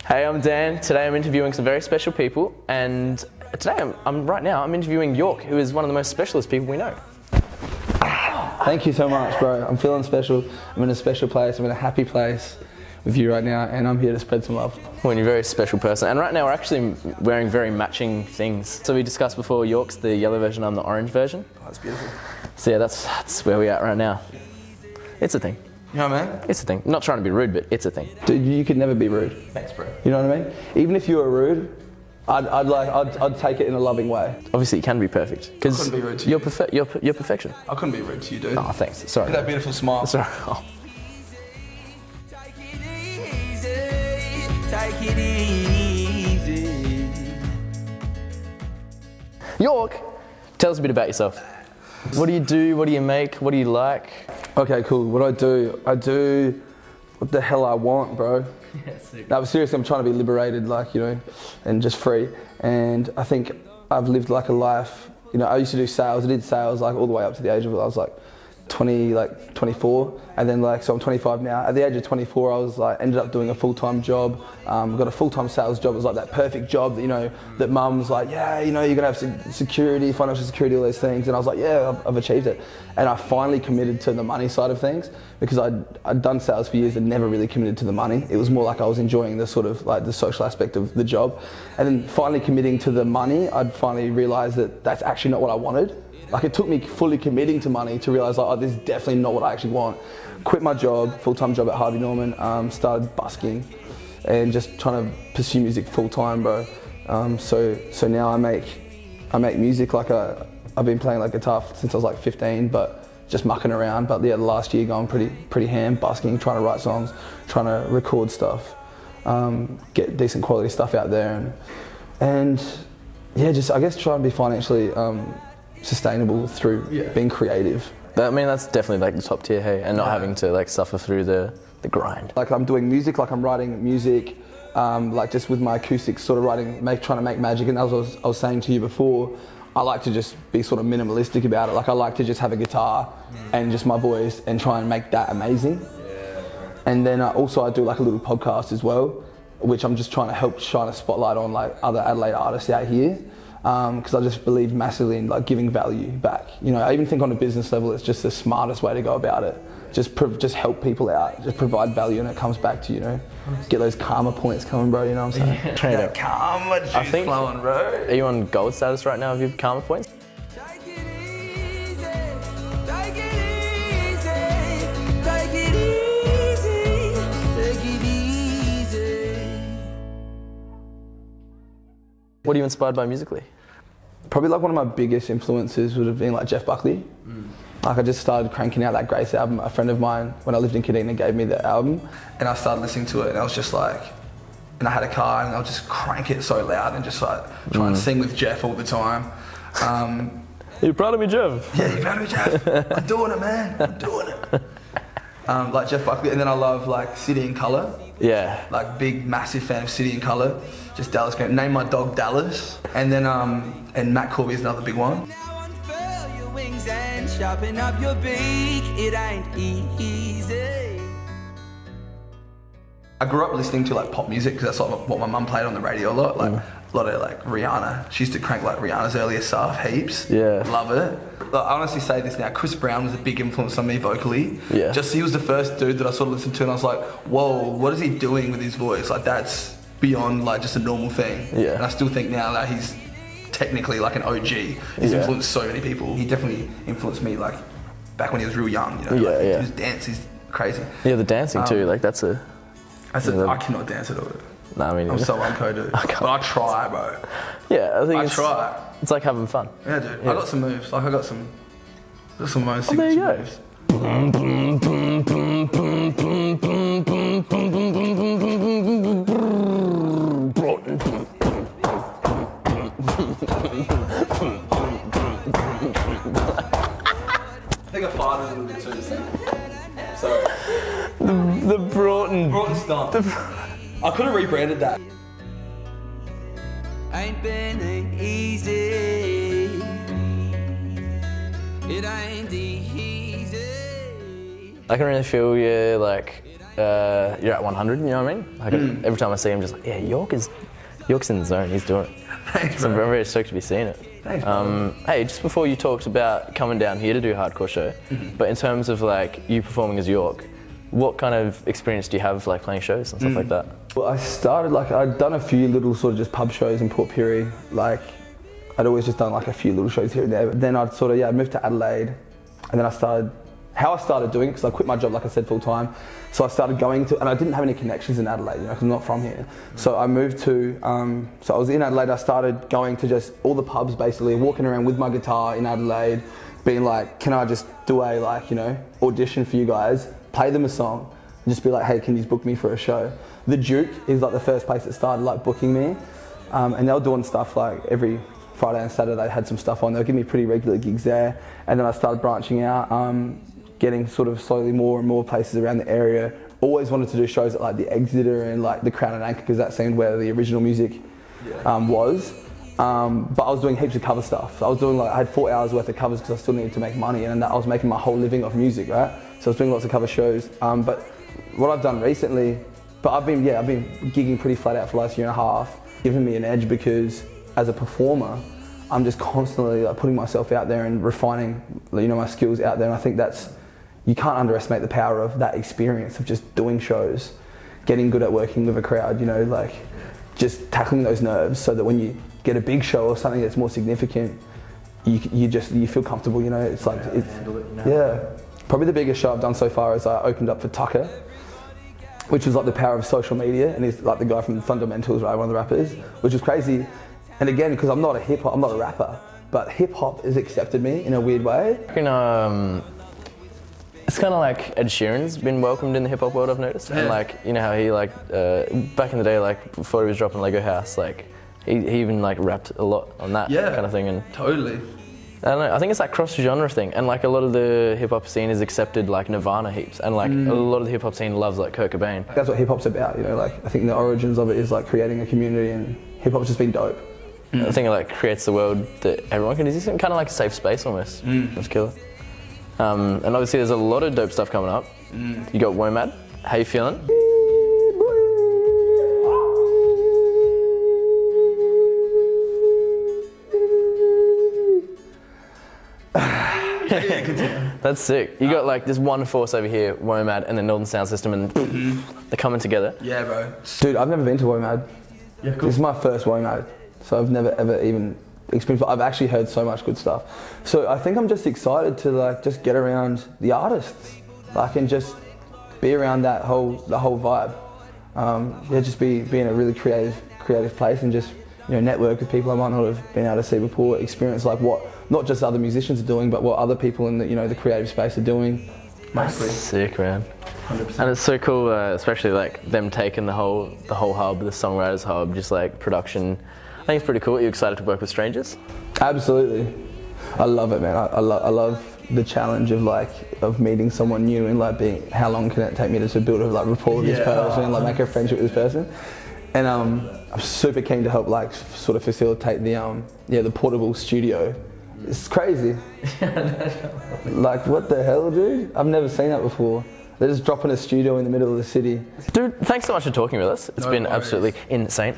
Hey, I'm Dan. Today I'm interviewing some very special people, and today I'm interviewing York, who is one of the most specialist people we know. Thank you so much, bro. I'm feeling special. I'm in a special place. I'm in a happy place with you right now, and I'm here to spread some love. Well, you're a very special person, and right now we're actually wearing very matching things. So we discussed before, York's the yellow version, I'm the orange version. Oh, that's beautiful. So yeah, that's where we're at right now. It's a thing. You know what I mean? It's a thing. Not trying to be rude, but it's a thing. Dude, you could never be rude. Thanks, bro. You know what I mean? Even if you were rude, I'd take it in a loving way. Obviously, you can be perfect because I couldn't be rude to you. You're perfection. I couldn't be rude to you, dude. Oh, thanks. Sorry. Look at that beautiful smile. Sorry. Oh. Take it easy. York, tell us a bit about yourself. What do you do? What do you make? What do you like? Okay, cool. What I do what the hell I want, bro. No, but seriously, I'm trying to be liberated, like, you know, and just free. And I think I've lived like a life, you know, I used to do sales. I did sales like all the way up to the age of, I was like 24. And then like, so I'm 25 now. At the age of 24, I was like, ended up doing a full-time job. Got a full-time sales job. It was like that perfect job that, you know, that mum was like, yeah, you know, you're gonna have security, financial security, all those things. And I was like, yeah, I've achieved it. And I finally committed to the money side of things because I'd done sales for years and never really committed to the money. It was more like I was enjoying the sort of like the social aspect of the job. And then finally committing to the money, I'd finally realized that that's actually not what I wanted. Like, it took me fully committing to money to realize, like, oh, this is definitely not what I actually want. Quit my job, full-time job at Harvey Norman, started busking and just trying to pursue music full-time, bro. So now I make music. Like, I've been playing like guitar since I was like 15, but just mucking around. But yeah, the last year going pretty ham, busking, trying to write songs, trying to record stuff, get decent quality stuff out there, and yeah, just I guess try and be financially sustainable through being creative. I mean, that's definitely like the top tier, hey, and not having to like suffer through the grind. Like, I'm doing music, like I'm writing music, like just with my acoustics, sort of trying to make magic. And as I was saying to you before, I like to just be sort of minimalistic about it. Like, I like to just have a guitar and just my voice and try and make that amazing. And then also I do like a little podcast as well, which I'm just trying to shine a spotlight on like other Adelaide artists out here. Because I just believe massively in like giving value back. You know, I even think on a business level, it's just the smartest way to go about it. Just help people out, just provide value, and it comes back to you. Know, get those karma points coming, bro. You know what I'm saying? That karma juice flowing, bro. Are you on gold status right now? Have you karma points? Take it easy. Take it easy. Take it easy. Take it easy. What are you inspired by musically? Probably like one of my biggest influences would have been like Jeff Buckley. Like, I just started cranking out that Grace album. A friend of mine, when I lived in Kadina, gave me the album, and I started listening to it, and I was just like, and I had a car, and I'll just crank it so loud and just like try and sing with Jeff all the time. Are you proud of me, Jeff? Yeah, you proud of me, Jeff? I'm doing it, man. I'm doing it. Like Jeff Buckley, and then I love like City in Colour. Yeah. Like, big, massive fan of City in Colour. Just Dallas Grant. Name my dog Dallas. And then, and Matt Corby is another big one. Now unfurl your wings and sharpen up your beak. It ain't easy. I grew up listening to like pop music because that's like what my mum played on the radio a lot. Like a lot of like Rihanna. She used to crank like Rihanna's earlier stuff heaps. Yeah. Love it. Like, I honestly say this now, Chris Brown was a big influence on me vocally. Yeah. Just he was the first dude that I sort of listened to, and I was like, whoa, what is he doing with his voice? Like, that's beyond like just a normal thing. Yeah. And I still think now that he's technically like an OG. He's influenced so many people. He definitely influenced me like back when he was real young, you know. Yeah, like, yeah. His dance is crazy. Yeah, the dancing too, like that's a... I cannot dance at all. Nah, I mean... I'm so unco, but I try, bro. Yeah, I think I try. It's like having fun. Yeah, dude. I got some moves. Like, I got some of my own there you signature go. I think I farted a little bit too. Sorry. The Broughton. Broughton stuff. I could have rebranded that. Ain't been easy. It ain't easy. I can really feel you like you're at 100. You know what I mean? Like every time I see him, just like, yeah, York's in the zone. He's doing it. Thanks, So I'm very stoked to be seeing it. Thanks, bro. Hey, just before you talked about coming down here to do a hardcore show, but in terms of like you performing as York, what kind of experience do you have like playing shows and stuff like that? Well, I started I'd done a few little sort of just pub shows in Port Pirie. Like I'd always just done like a few little shows here and there. But then I'd sort of moved to Adelaide, and then I started doing it because I quit my job, like I said, full time. So I started going to, and I didn't have any connections in Adelaide, because I'm not from here. So I moved to, so I was in Adelaide. I started going to just all the pubs, basically walking around with my guitar in Adelaide, being like, can I just do a audition for you guys, play them a song, and just be like, hey, can you book me for a show? The Duke is like the first place that started like booking me, and they were doing stuff like every Friday and Saturday. They had some stuff on. They would give me pretty regular gigs there, and then I started branching out, getting sort of slowly more and more places around the area. Always wanted to do shows at like the Exeter and like the Crown and Anchor, because that seemed where the original music was. But I was doing heaps of cover stuff. I was doing I had 4 hours worth of covers because I still needed to make money, and I was making my whole living off music, right? So I was doing lots of cover shows. But what I've done recently, I've been gigging pretty flat out for the last year and a half, giving me an edge because as a performer, I'm just constantly putting myself out there and refining, my skills out there. And I think you can't underestimate the power of that experience of just doing shows, getting good at working with a crowd, just tackling those nerves so that when you get a big show or something that's more significant, you feel comfortable, it's like, Probably the biggest show I've done so far is I opened up for Tucker, which was like the power of social media, and he's like the guy from Fundamentals, right, one of the rappers, which was crazy. And again, because I'm not a rapper, but hip hop has accepted me in a weird way. It's kind of like Ed Sheeran's been welcomed in the hip hop world, I've noticed. And how he back in the day, before he was dropping Lego House, he even rapped a lot on that kind of thing. And Totally. I don't know, I think it's that cross-genre thing, and a lot of the hip-hop scene is accepted Nirvana heaps, and a lot of the hip-hop scene loves Kurt Cobain. That's what hip-hop's about, I think the origins of it is creating a community, and hip-hop's just been dope. I think it creates the world that everyone can exist in, kind of like a safe space almost. That's killer. And obviously there's a lot of dope stuff coming up. You got WOMAD, how you feeling? That's sick. You got this one force over here, WOMAD, and then Northern Sound System, and they're coming together. Yeah, bro. Dude, I've never been to WOMAD. Yeah, cool. This is my first WOMAD, so I've never ever even experienced, but I've actually heard so much good stuff. So I think I'm just excited to just get around the artists, and just be around the whole vibe. Just be in a really creative place, and just network with people I might not have been able to see before, experience what not just other musicians are doing, but what other people in the creative space are doing. Mostly. Sick, man. 100%. And it's so cool, especially them taking the whole hub, the songwriters hub, just production. I think it's pretty cool. Are you excited to work with strangers? Absolutely. I love it, man. I love the challenge of meeting someone new and being, how long can it take me to build a rapport with this person and make a friendship with this person. And I'm super keen to help sort of facilitate the portable studio. It's crazy. What the hell, dude? I've never seen that before. They're just dropping a studio in the middle of the city. Dude, thanks so much for talking with us. It's been absolutely insane.